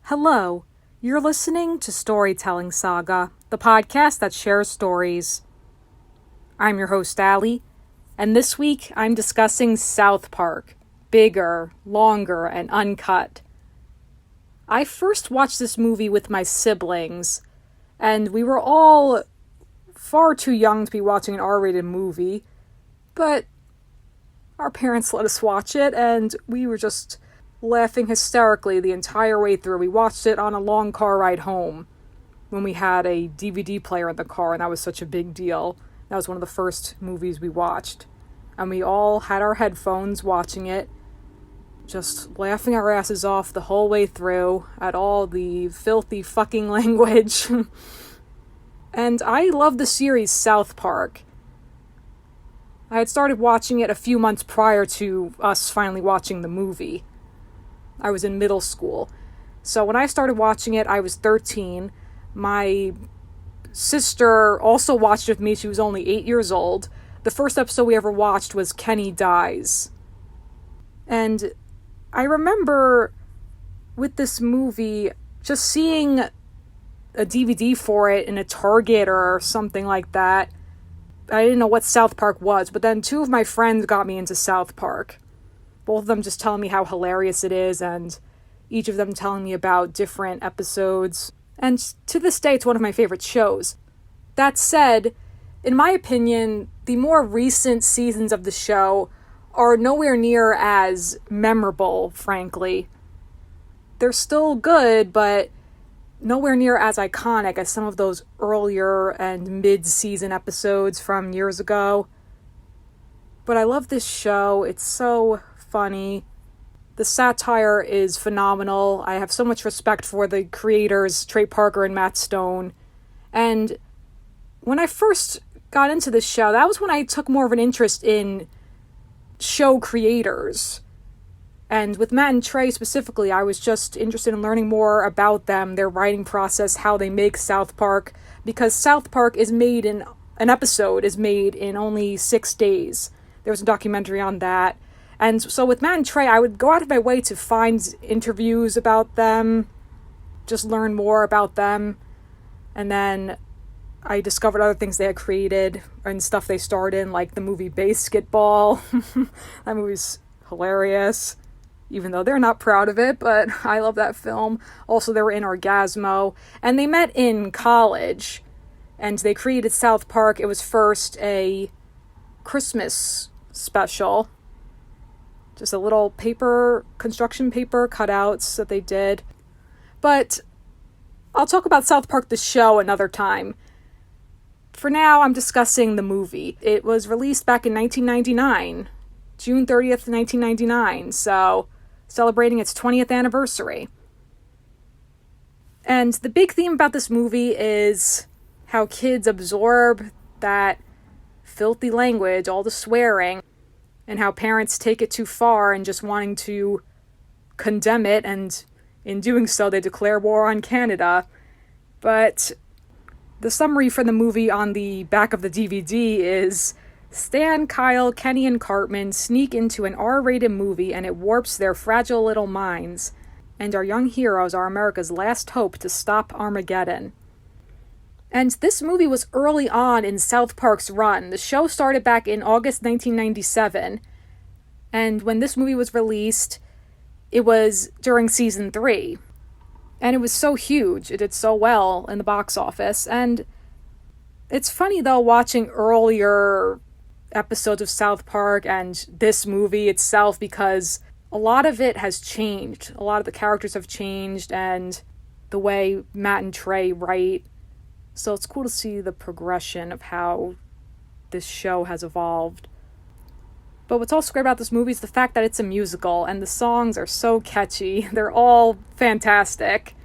Hello, you're listening to Storytelling Saga, the podcast that shares stories. I'm your host, Allie, and this week I'm discussing South Park, bigger, longer, and uncut. I first watched this movie with my siblings, and we were all far too young to be watching an R-rated movie, but our parents let us watch it, and we were just laughing hysterically the entire way through. We watched it on a long car ride home when we had a DVD player in the car, and that was such a big deal. That was one of the first movies we watched. And we all had our headphones watching it, just laughing our asses off the whole way through at all the filthy fucking language. And I love the series South Park. I had started watching it a few months prior to us finally watching the movie. I was in middle school. So when I started watching it, I was 13. My sister also watched it with me. She was only 8 years old. The first episode we ever watched was Kenny Dies. And I remember with this movie just seeing a DVD for it in a Target or something like that. I didn't know what South Park was, but then two of my friends got me into South Park. Both of them just telling me how hilarious it is, and each of them telling me about different episodes. And to this day, it's one of my favorite shows. That said, in my opinion, the more recent seasons of the show are nowhere near as memorable, frankly. They're still good, but nowhere near as iconic as some of those earlier and mid-season episodes from years ago. But I love this show. It's so funny. The satire is phenomenal. I have so much respect for the creators, Trey Parker and Matt Stone. And when I first got into this show, that was when I took more of an interest in show creators. And with Matt and Trey specifically, I was just interested in learning more about them, their writing process, how they make South Park, because South Park is made in, an episode is made in only 6 days. There was a documentary on that. And so with Matt and Trey, I would go out of my way to find interviews about them, just learn more about them. And then I discovered other things they had created and stuff they starred in, like the movie Basketball. That movie's hilarious, even though they're not proud of it, but I love that film. Also, they were in Orgasmo. And they met in college, and they created South Park. It was first a Christmas special. Just a little construction paper cutouts that they did. But I'll talk about South Park the show another time. For now, I'm discussing the movie. It was released back in 1999, June 30th, 1999, so celebrating its 20th anniversary. And the big theme about this movie is how kids absorb that filthy language, all the swearing, and how parents take it too far and just wanting to condemn it, and in doing so, they declare war on Canada. But the summary for the movie on the back of the DVD is: Stan, Kyle, Kenny, and Cartman sneak into an R-rated movie and it warps their fragile little minds. And our young heroes are America's last hope to stop Armageddon. And this movie was early on in South Park's run. The show started back in August 1997. And when this movie was released, it was during season 3. And it was so huge. It did so well in the box office. And it's funny, though, watching earlier episodes of South Park and this movie itself, because a lot of it has changed. A lot of the characters have changed, and the way Matt and Trey write. So it's cool to see the progression of how this show has evolved. But what's also great about this movie is the fact that it's a musical, and the songs are so catchy. They're all fantastic.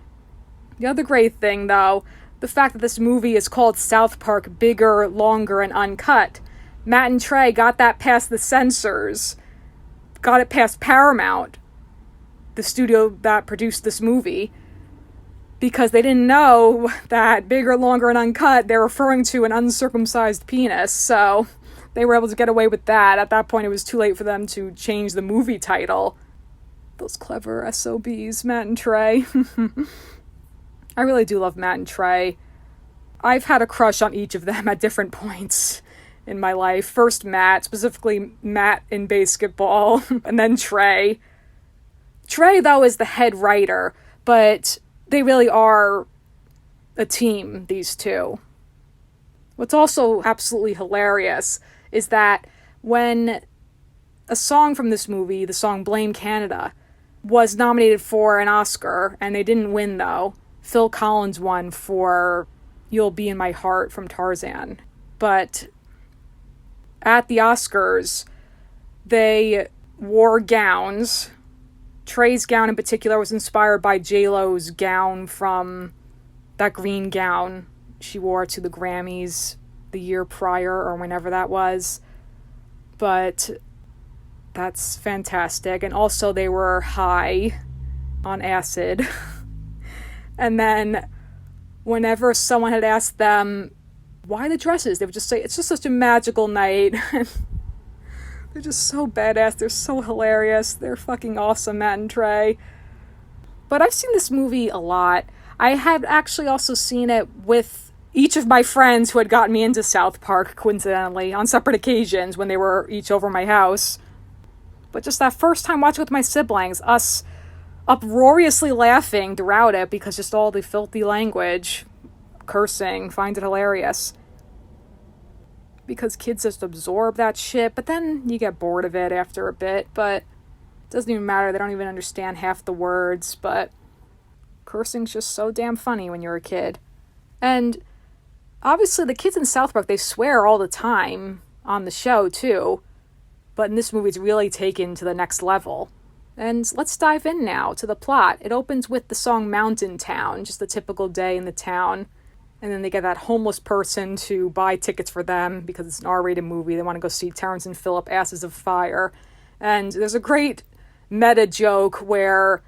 The other great thing, though, the fact that this movie is called South Park, bigger, longer, and uncut. Matt and Trey got that past the censors. Got it past Paramount, the studio that produced this movie, because they didn't know that bigger, longer, and uncut, they're referring to an uncircumcised penis, so they were able to get away with that. At that point, it was too late for them to change the movie title. Those clever SOBs, Matt and Trey. I really do love Matt and Trey. I've had a crush on each of them at different points in my life. First Matt, specifically Matt in basketball, and then Trey. Trey, though, is the head writer, but they really are a team, these two. What's also absolutely hilarious is that when a song from this movie, the song Blame Canada, was nominated for an Oscar, and they didn't win, though, Phil Collins won for You'll Be in My Heart from Tarzan. But at the Oscars, they wore gowns. Trey's gown in particular was inspired by J-Lo's gown from that green gown she wore to the Grammys the year prior or whenever that was. But that's fantastic. And also they were high on acid. And then whenever someone had asked them why the dresses, they would just say, it's just such a magical night. They're just so badass. They're so hilarious. They're fucking awesome, Matt and Trey. But I've seen this movie a lot. I had actually also seen it with each of my friends who had gotten me into South Park, coincidentally, on separate occasions when they were each over my house. But just that first time watching with my siblings, us uproariously laughing throughout it because just all the filthy language, cursing, find it hilarious. Because kids just absorb that shit, but then you get bored of it after a bit, but it doesn't even matter. They don't even understand half the words, but cursing's just so damn funny when you're a kid. And obviously the kids in South Park, they swear all the time on the show too, but in this movie it's really taken to the next level. And let's dive in now to the plot. It opens with the song Mountain Town, just a typical day in the town. And then they get that homeless person to buy tickets for them because it's an R-rated movie. They want to go see Terrence and Phillip, Asses of Fire. And there's a great meta joke where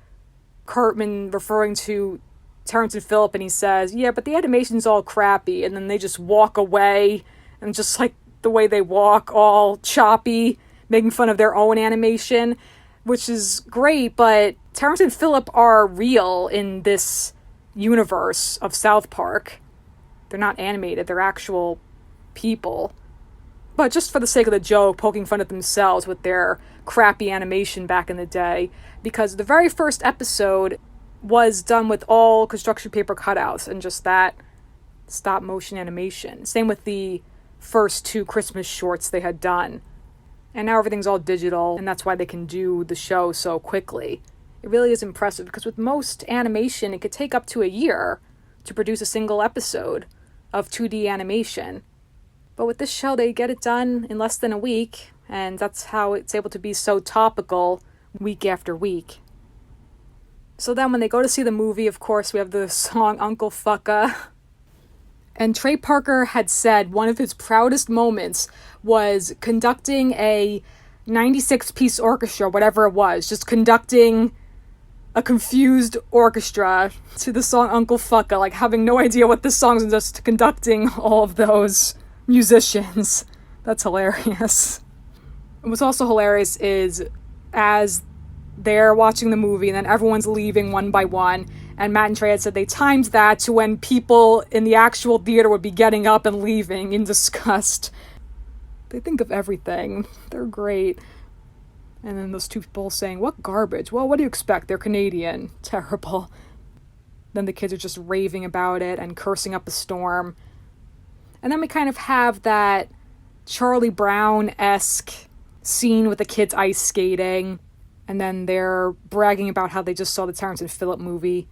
Cartman referring to Terrence and Phillip, and he says, yeah, but the animation's all crappy. And then they just walk away, and just like the way they walk, all choppy, making fun of their own animation, which is great, but Terrence and Phillip are real in this universe of South Park. They're not animated, they're actual people. But just for the sake of the joke, poking fun at themselves with their crappy animation back in the day, because the very first episode was done with all construction paper cutouts and just that stop motion animation. Same with the first 2 Christmas shorts they had done. And now everything's all digital, and that's why they can do the show so quickly. It really is impressive, because with most animation, it could take up to a year to produce a single episode of 2D animation. But with this show, they get it done in less than a week, and that's how it's able to be so topical week after week. So then when they go to see the movie, of course, we have the song Uncle Fucka. And Trey Parker had said one of his proudest moments was conducting a 96-piece orchestra, whatever it was, just conducting a confused orchestra to the song Uncle Fucka, like having no idea what this song is and just conducting all of those musicians. That's hilarious. And what's also hilarious is as they're watching the movie and then everyone's leaving one by one, and Matt and Trey had said they timed that to when people in the actual theater would be getting up and leaving in disgust. They think of everything. They're great. And then those 2 people saying, what garbage? Well, what do you expect? They're Canadian. Terrible. Then the kids are just raving about it and cursing up a storm. And then we kind of have that Charlie Brown-esque scene with the kids ice skating. And then they're bragging about how they just saw the Terrence and Phillip movie.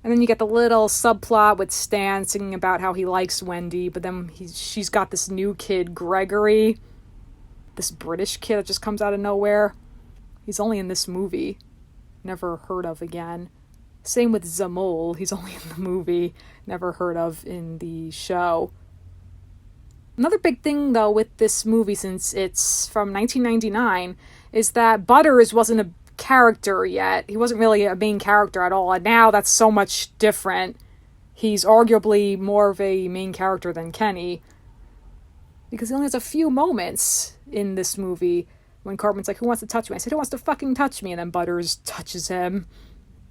And then you get the little subplot with Stan singing about how he likes Wendy, but then she's got this new kid, Gregory, this British kid that just comes out of nowhere. He's only in this movie. Never heard of again. Same with Zamol. He's only in the movie. Never heard of in the show. Another big thing, though, with this movie, since it's from 1999, is that Butters wasn't a character yet. He wasn't really a main character at all, and now that's so much different. He's arguably more of a main character than Kenny, because he only has a few moments in this movie, When Cartman's like, who wants to touch me? I said, who wants to fucking touch me? And then Butters touches him.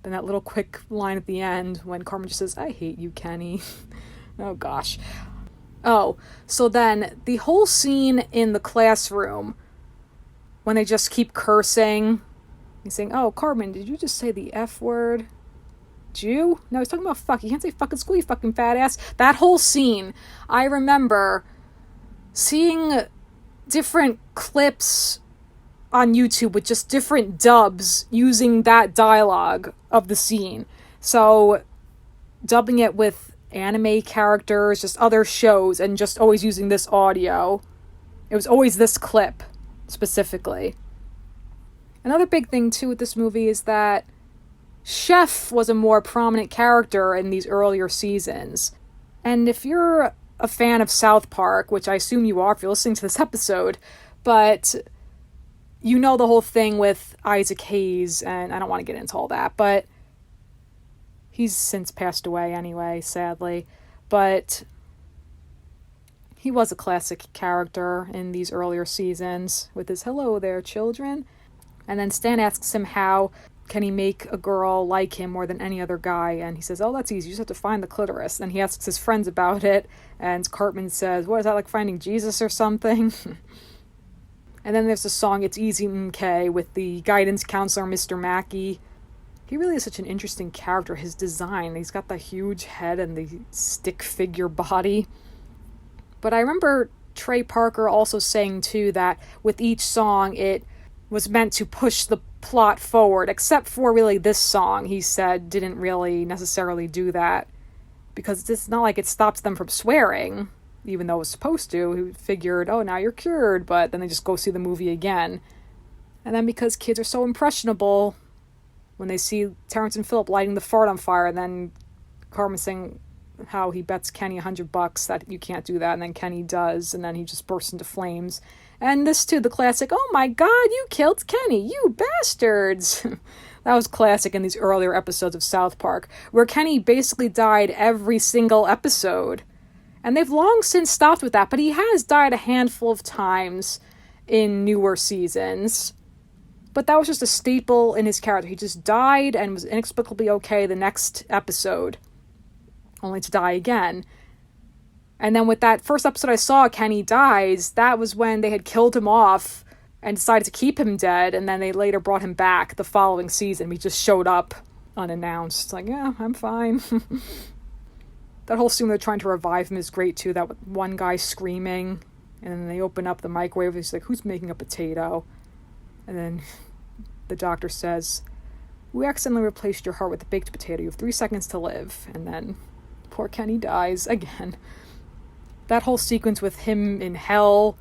Then that little quick line at the end when Cartman just says, I hate you, Kenny. Oh, gosh. Oh, so then the whole scene in the classroom when they just keep cursing. He's saying, oh, Cartman, did you just say the F word? Jew? No, he's talking about fuck. You can't say fucking school, you fucking fat ass. That whole scene, I remember seeing different clips on YouTube with just different dubs using that dialogue of the scene. So, dubbing it with anime characters, just other shows, and just always using this audio. It was always this clip, specifically. Another big thing, too, with this movie is that Chef was a more prominent character in these earlier seasons. And if you're a fan of South Park, which I assume you are if you're listening to this episode, but you know the whole thing with Isaac Hayes, and I don't want to get into all that, but he's since passed away anyway, sadly. But he was a classic character in these earlier seasons with his hello there, children. And then Stan asks him how can he make a girl like him more than any other guy, and he says, oh, that's easy, you just have to find the clitoris. And he asks his friends about it, and Cartman says, what is that, like finding Jesus or something? And then there's the song It's Easy MK with the guidance counselor, Mr. Mackey. He really is such an interesting character. His design, he's got the huge head and the stick figure body. But I remember Trey Parker also saying, too, that with each song, it was meant to push the plot forward, except for really this song, he said, didn't really necessarily do that. Because it's not like it stops them from swearing, even though it was supposed to. He figured, oh, now you're cured, but then they just go see the movie again. And then because kids are so impressionable, when they see Terrence and Phillip lighting the fart on fire, and then Cartman saying how he bets Kenny $100 that you can't do that, and then Kenny does, and then he just bursts into flames. And this too, the classic, oh my god, you killed Kenny, you bastards! That was classic in these earlier episodes of South Park, where Kenny basically died every single episode. And they've long since stopped with that, but he has died a handful of times in newer seasons. But that was just a staple in his character. He just died and was inexplicably okay the next episode, only to die again. And then with that first episode I saw, Kenny dies, that was when they had killed him off and decided to keep him dead, and then they later brought him back the following season. He just showed up unannounced. It's like, yeah, I'm fine. That whole scene they're trying to revive him is great, too. That one guy screaming, and then they open up the microwave, he's like, who's making a potato? And then the doctor says, we accidentally replaced your heart with a baked potato. You have 3 seconds to live. And then poor Kenny dies again. That whole sequence with him in hell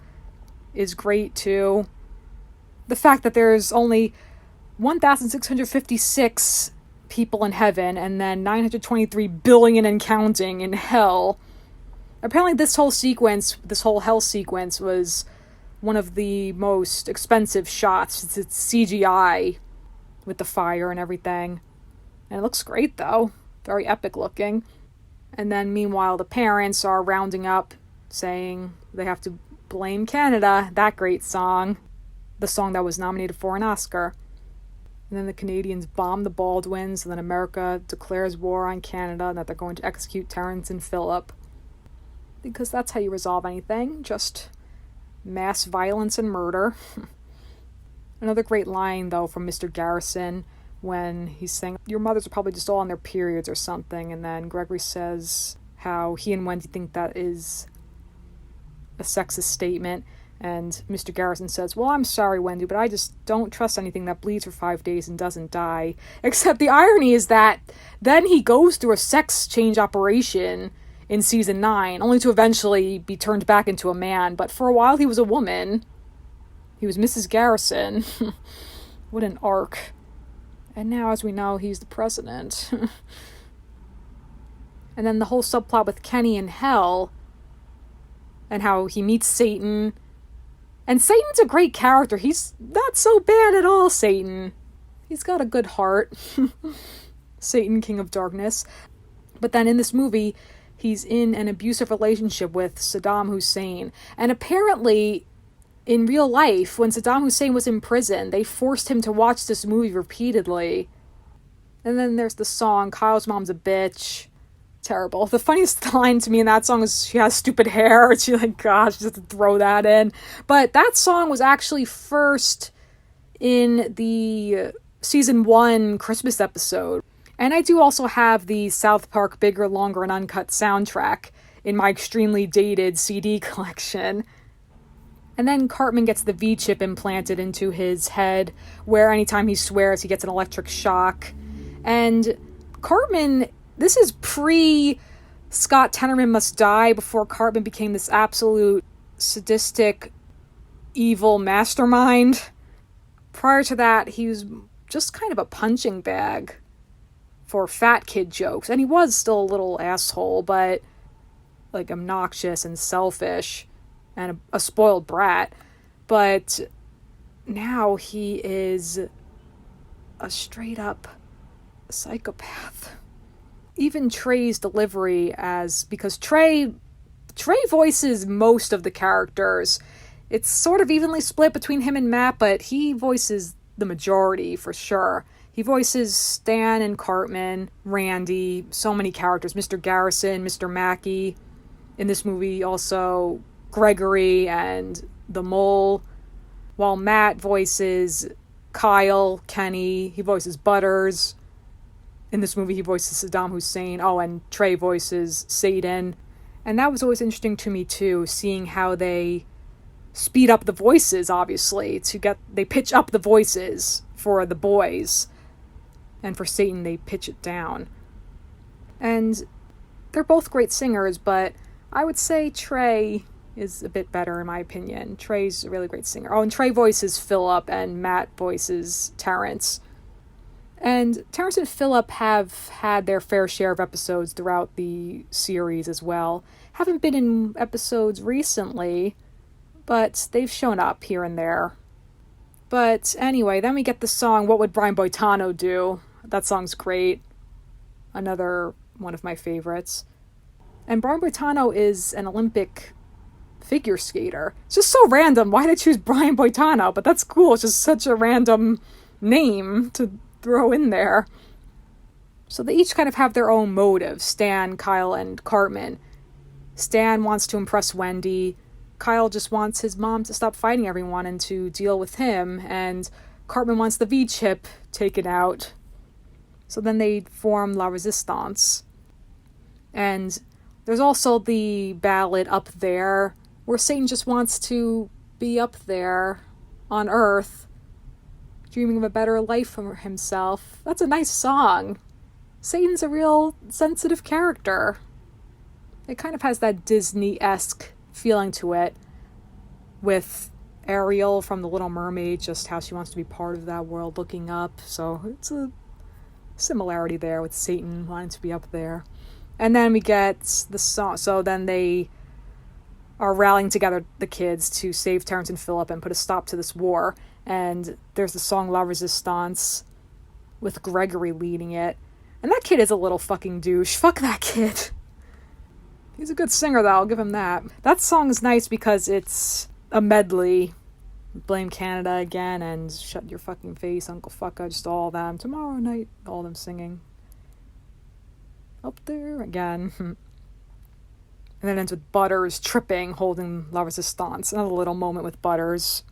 is great, too. The fact that there's only 1,656 people in heaven and then 923 billion and counting in hell. Apparently this whole hell sequence was one of the most expensive shots. It's CGI with the fire and everything. And it looks great, though. Very epic looking. And then, meanwhile, the parents are rounding up, saying they have to blame Canada. That great song. The song that was nominated for an Oscar. And then the Canadians bomb the Baldwins, and then America declares war on Canada, and that they're going to execute Terrence and Phillip. Because that's how you resolve anything. Just mass violence and murder. Another great line, though, from Mr. Garrison, when he's saying, your mothers are probably just all on their periods or something, and then Gregory says how he and Wendy think that is a sexist statement, and Mr. Garrison says, well, I'm sorry, Wendy, but I just don't trust anything that bleeds for 5 days and doesn't die. Except the irony is that then he goes through a sex change operation in season 9, only to eventually be turned back into a man, but for a while he was a woman. He was Mrs. Garrison. What an arc. And now, as we know, he's the president. And then the whole subplot with Kenny in hell, and how he meets Satan. And Satan's a great character. He's not so bad at all, Satan. He's got a good heart. Satan, King of Darkness. But then in this movie, he's in an abusive relationship with Saddam Hussein. And apparently, in real life, when Saddam Hussein was in prison, they forced him to watch this movie repeatedly. And then there's the song, Kyle's Mom's a Bitch. Terrible. The funniest line to me in that song is she has stupid hair. She gosh, just to throw that in. But that song was actually first in the season 1 Christmas episode. And I do also have the South Park Bigger, Longer, and Uncut soundtrack in my extremely dated CD collection. And then Cartman gets the V-chip implanted into his head, where anytime he swears, he gets an electric shock. And Cartman, this is pre-Scott Tenorman Must Die, before Cartman became this absolute sadistic, evil mastermind. Prior to that, he was just kind of a punching bag for fat kid jokes. And he was still a little asshole, but obnoxious and selfish and a spoiled brat. But now he is a straight up psychopath. Even Trey's delivery, because Trey voices most of the characters. It's sort of evenly split between him and Matt, but he voices the majority for sure. He voices Stan and Cartman, Randy, so many characters, Mr. Garrison, Mr. Mackey. In this movie also Gregory and the Mole, while Matt voices Kyle, Kenny, he voices Butters. In this movie, he voices Saddam Hussein. Oh, and Trey voices Satan. And that was always interesting to me, too, seeing how they speed up the voices, obviously. They pitch up the voices for the boys. And for Satan, they pitch it down. And they're both great singers, but I would say Trey is a bit better, in my opinion. Trey's a really great singer. Oh, and Trey voices Philip, and Matt voices Terrence. And Terrence and Philip have had their fair share of episodes throughout the series as well. Haven't been in episodes recently, but they've shown up here and there. But anyway, then we get the song, What Would Brian Boitano Do? That song's great. Another one of my favorites. And Brian Boitano is an Olympic figure skater. It's just so random. Why did they choose Brian Boitano? But that's cool. It's just such a random name to throw in there. So they each kind of have their own motives, Stan, Kyle, and Cartman. Stan wants to impress Wendy. Kyle just wants his mom to stop fighting everyone and to deal with him. And Cartman wants the V-chip taken out. So then they form La Resistance. And there's also the ballad Up There, where Satan just wants to be up there on Earth, dreaming of a better life for himself. That's a nice song. Satan's a real sensitive character. It kind of has that Disney-esque feeling to it, with Ariel from The Little Mermaid, just how she wants to be part of that world looking up. So it's a similarity there with Satan wanting to be up there. And then we get the song. So then they are rallying together, the kids, to save Terrence and Philip and put a stop to this war. And there's the song La Resistance with Gregory leading it. And that kid is a little fucking douche. Fuck that kid. He's a good singer, though. I'll give him that. That song is nice because it's a medley. Blame Canada again and Shut Your Fucking Face, Uncle Fucka, just all of them. Tomorrow night, all of them singing. Up there again. And then it ends with Butters tripping, holding La Resistance. Another little moment with Butters.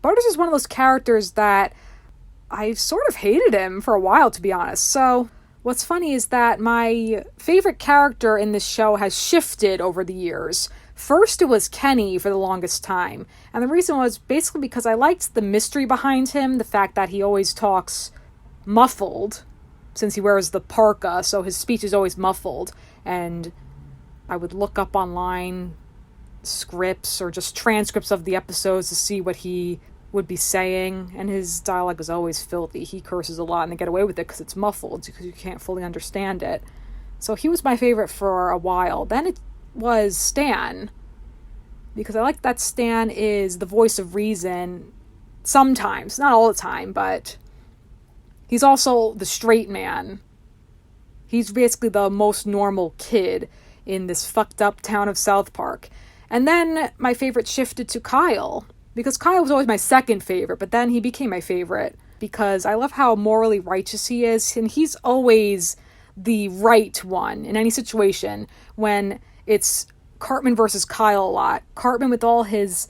Butters is one of those characters that I sort of hated him for a while, to be honest. So what's funny is that my favorite character in this show has shifted over the years. First, it was Kenny for the longest time. And the reason was basically because I liked the mystery behind him, the fact that he always talks muffled, since he wears the parka, so his speech is always muffled. And I would look up online scripts or just transcripts of the episodes to see what he would be saying, and his dialogue is always filthy. He curses a lot, and they get away with it because it's muffled, because you can't fully understand it. So he was my favorite for a while. Then it was Stan, because I like that Stan is the voice of reason sometimes, not all the time, but he's also the straight man. He's basically the most normal kid in this fucked up town of South Park. And then my favorite shifted to Kyle, because Kyle was always my second favorite, but then he became my favorite because I love how morally righteous he is, and he's always the right one in any situation. When it's Cartman versus Kyle a lot, Cartman with all his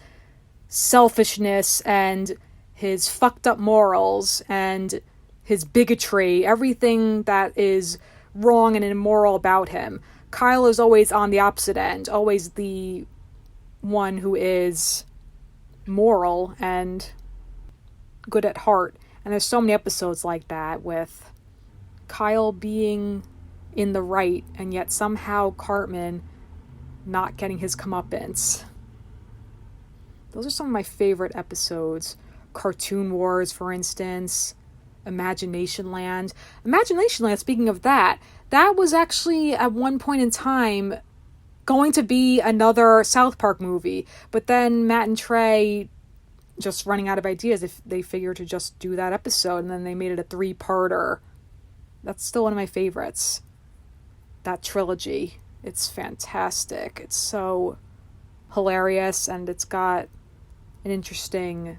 selfishness and his fucked up morals and his bigotry, everything that is wrong and immoral about him. Kyle is always on the opposite end, always the one who is moral and good at heart. And there's so many episodes like that, with Kyle being in the right and yet somehow Cartman not getting his comeuppance. Those are some of my favorite episodes. Cartoon Wars, for instance. Imagination Land. Imagination Land, speaking of that was actually at one point in time going to be another South Park movie. But then Matt and Trey, just running out of ideas, if they figured to just do that episode, and then they made it a 3-parter. That's still one of my favorites. That trilogy. It's fantastic. It's so hilarious, and it's got an interesting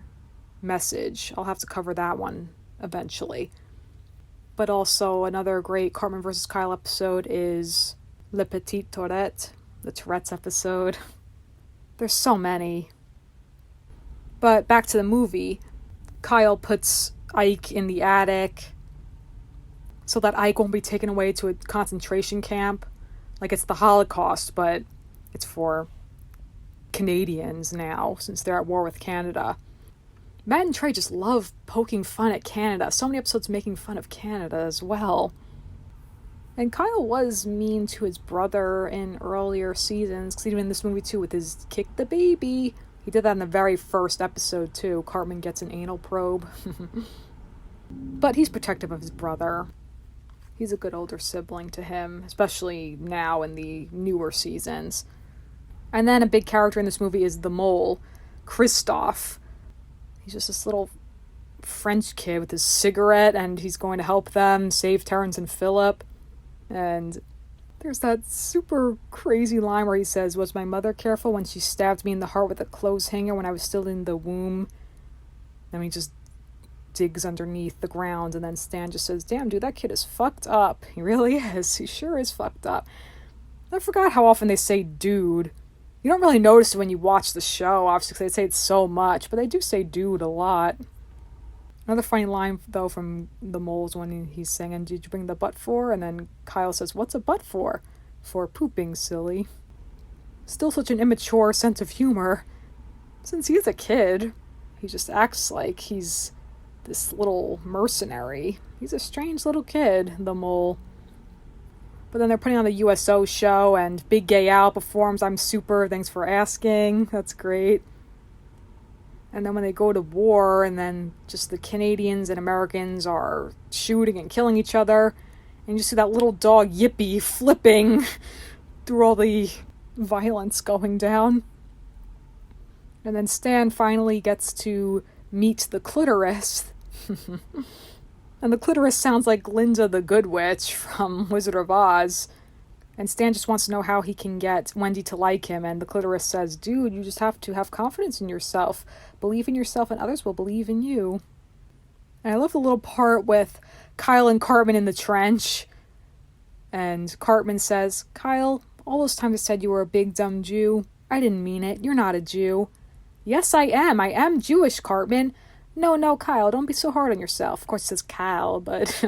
message. I'll have to cover that one eventually. But also another great Cartman vs. Kyle episode is Le Petit Tourette, the Tourette's episode. There's so many. But back to the movie. Kyle puts Ike in the attic so that Ike won't be taken away to a concentration camp. Like it's the Holocaust, but it's for Canadians now, since they're at war with Canada. Matt and Trey just love poking fun at Canada. So many episodes making fun of Canada as well. And Kyle was mean to his brother in earlier seasons, because even in this movie too, with his kick the baby. He did that in the very first episode too. Cartman gets an anal probe. But he's protective of his brother. He's a good older sibling to him, especially now in the newer seasons. And then a big character in this movie is the mole, Christophe. He's just this little French kid with his cigarette, and he's going to help them save Terrence and Philip. And there's that super crazy line where he says, "Was my mother careful when she stabbed me in the heart with a clothes hanger when I was still in the womb?" Then he just digs underneath the ground, and then Stan just says, "Damn, dude, that kid is fucked up." He really is. He sure is fucked up. I forgot how often they say dude. You don't really notice it when you watch the show, obviously, because they say it so much, but they do say dude a lot. Another funny line, though, from the moles when he's singing, "Did you bring the butt for?" And then Kyle says, "What's a butt for?" "For pooping, silly." Still such an immature sense of humor. Since he's a kid, he just acts like he's this little mercenary. He's a strange little kid, the mole. But then they're putting on the USO show, and Big Gay Al performs "I'm Super, Thanks for Asking." That's great. And then when they go to war, and then just the Canadians and Americans are shooting and killing each other, and you see that little dog Yippee flipping through all the violence going down. And then Stan finally gets to meet the clitoris. And the clitoris sounds like Glinda the Good Witch from Wizard of Oz. And Stan just wants to know how he can get Wendy to like him. And the clitoris says, "Dude, you just have to have confidence in yourself. Believe in yourself and others will believe in you." And I love the little part with Kyle and Cartman in the trench. And Cartman says, "Kyle, all those times I said you were a big dumb Jew. I didn't mean it. You're not a Jew." "Yes, I am. I am Jewish, Cartman." No, Kyle, don't be so hard on yourself." Of course, it says Kyle, but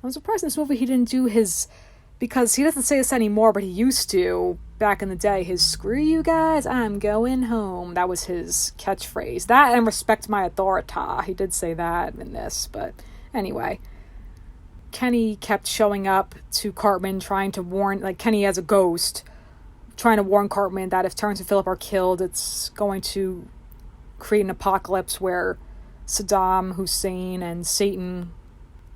I'm surprised in this movie he didn't do his, because he doesn't say this anymore, but he used to back in the day, his "Screw you guys, I'm going home." That was his catchphrase. That and "Respect my authority." He did say that in this, but anyway. Kenny kept showing up to Cartman, trying to warn, like Kenny as a ghost, trying to warn Cartman that if Terrence and Philip are killed, it's going to create an apocalypse where Saddam Hussein and Satan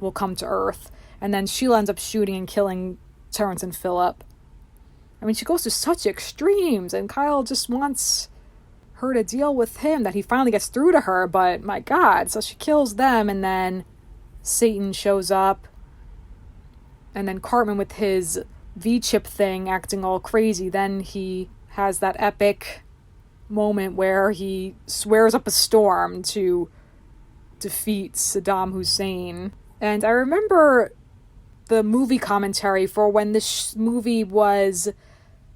will come to Earth. And then Sheila ends up shooting and killing Terrence and Philip. I mean, she goes to such extremes, and Kyle just wants her to deal with him, that he finally gets through to her, but my God. So she kills them, and then Satan shows up, and then Cartman with his V-chip thing acting all crazy, then he has that epic moment where he swears up a storm to defeat Saddam Hussein. And I remember the movie commentary for when this movie was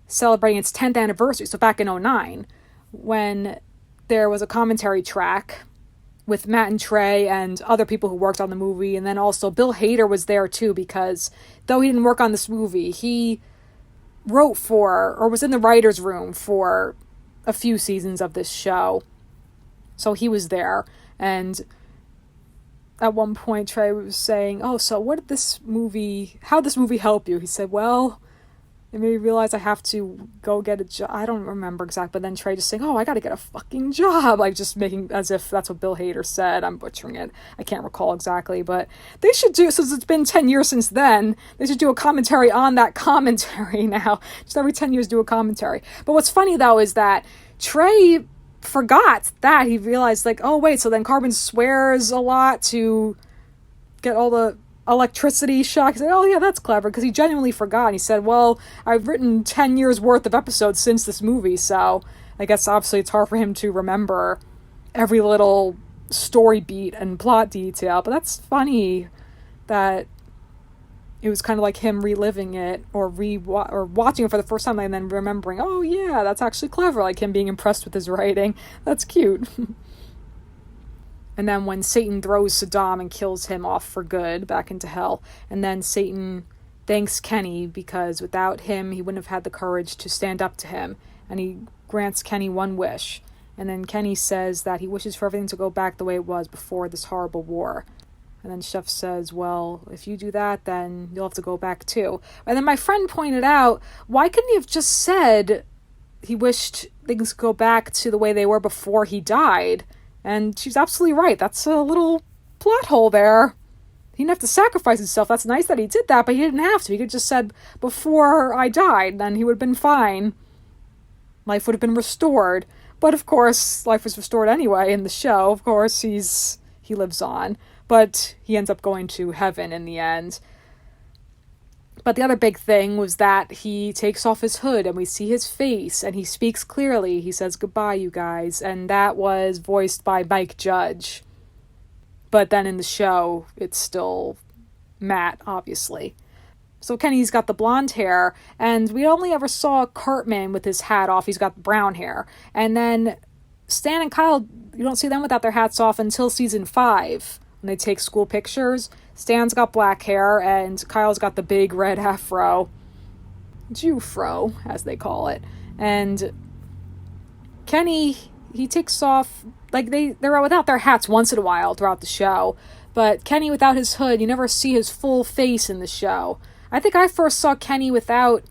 celebrating its 10th anniversary, so back in 2009, when there was a commentary track with Matt and Trey and other people who worked on the movie, and then also Bill Hader was there too, because though he didn't work on this movie, he wrote for, or was in the writer's room for a few seasons of this show. So he was there, and at one point Trey was saying, "Oh, so how'd this movie help you?" He said, "Well, it made me realize I have to go get a job." I don't remember exactly, but then Trey just saying, "Oh, I gotta get a fucking job," like just making as if that's what Bill Hader said. I'm butchering it. I can't recall exactly, but they should do, since it's been 10 years since then, they should do a commentary on that commentary now. Just every 10 years do a commentary. But what's funny though is that Trey forgot that. He realized, like, oh wait, so then Carbon swears a lot to get all the electricity shock. He said, oh yeah, that's clever, because he genuinely forgot. And he said, well, I've written 10 years worth of episodes since this movie, so I guess obviously it's hard for him to remember every little story beat and plot detail. But that's funny that it was kind of like him reliving it or watching it for the first time and then remembering, oh yeah, that's actually clever, like him being impressed with his writing. That's cute. And then when Satan throws Saddam and kills him off for good back into hell, and then Satan thanks Kenny because without him he wouldn't have had the courage to stand up to him, and he grants Kenny one wish, and then Kenny says that he wishes for everything to go back the way it was before this horrible war. And then Chef says, well, if you do that, then you'll have to go back too. And then my friend pointed out, why couldn't he have just said he wished things could go back to the way they were before he died? And she's absolutely right. That's a little plot hole there. He didn't have to sacrifice himself. That's nice that he did that, but he didn't have to. He could have just said, before I died, then he would have been fine. Life would have been restored. But of course, life was restored anyway in the show. Of course, he lives on. But he ends up going to heaven in the end. But the other big thing was that he takes off his hood and we see his face and he speaks clearly. He says, goodbye, you guys. And that was voiced by Mike Judge. But then in the show, it's still Matt, obviously. So Kenny's got the blonde hair, and we only ever saw Cartman with his hat off. He's got brown hair. And then Stan and Kyle, you don't see them without their hats off until season 5. When they take school pictures, Stan's got black hair and Kyle's got the big red afro, Jewfro as they call it. And Kenny, he takes off, like they're without their hats once in a while throughout the show, but Kenny without his hood, you never see his full face in the show. I think I first saw Kenny without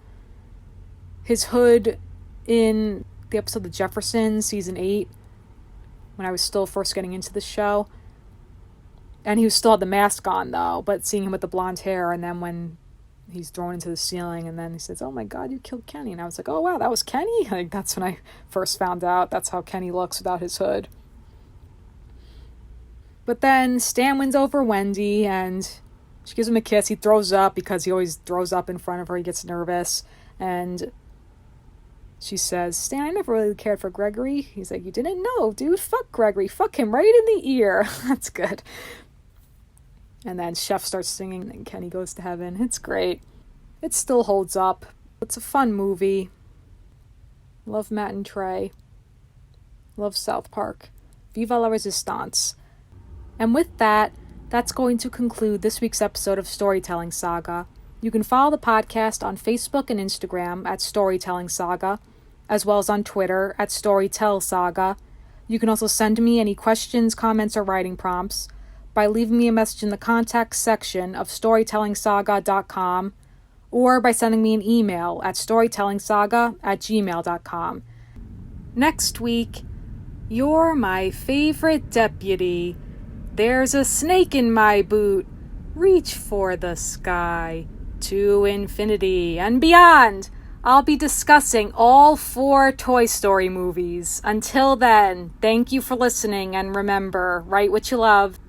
his hood in the episode The Jeffersons, season 8, when I was still first getting into the show. And he still had the mask on, though, but seeing him with the blonde hair, and then when he's thrown into the ceiling, and then he says, oh my god, you killed Kenny. And I was like, oh wow, that was Kenny? Like, that's when I first found out that's how Kenny looks without his hood. But then Stan wins over Wendy, and she gives him a kiss. He throws up because he always throws up in front of her. He gets nervous. And she says, Stan, I never really cared for Gregory. He's like, you didn't know, dude? Fuck Gregory. Fuck him right in the ear. That's good. And then Chef starts singing, and Kenny goes to heaven. It's great. It still holds up. It's a fun movie. Love Matt and Trey. Love South Park. Viva la Resistance. And with that, that's going to conclude this week's episode of Storytelling Saga. You can follow the podcast on Facebook and Instagram at Storytelling Saga, as well as on Twitter at Storytell Saga. You can also send me any questions, comments, or writing prompts by leaving me a message in the contact section of storytellingsaga.com or by sending me an email at storytellingsaga@gmail.com. Next week, you're my favorite deputy. There's a snake in my boot. Reach for the sky. To infinity and beyond. I'll be discussing all 4 Toy Story movies. Until then, thank you for listening, and remember, write what you love.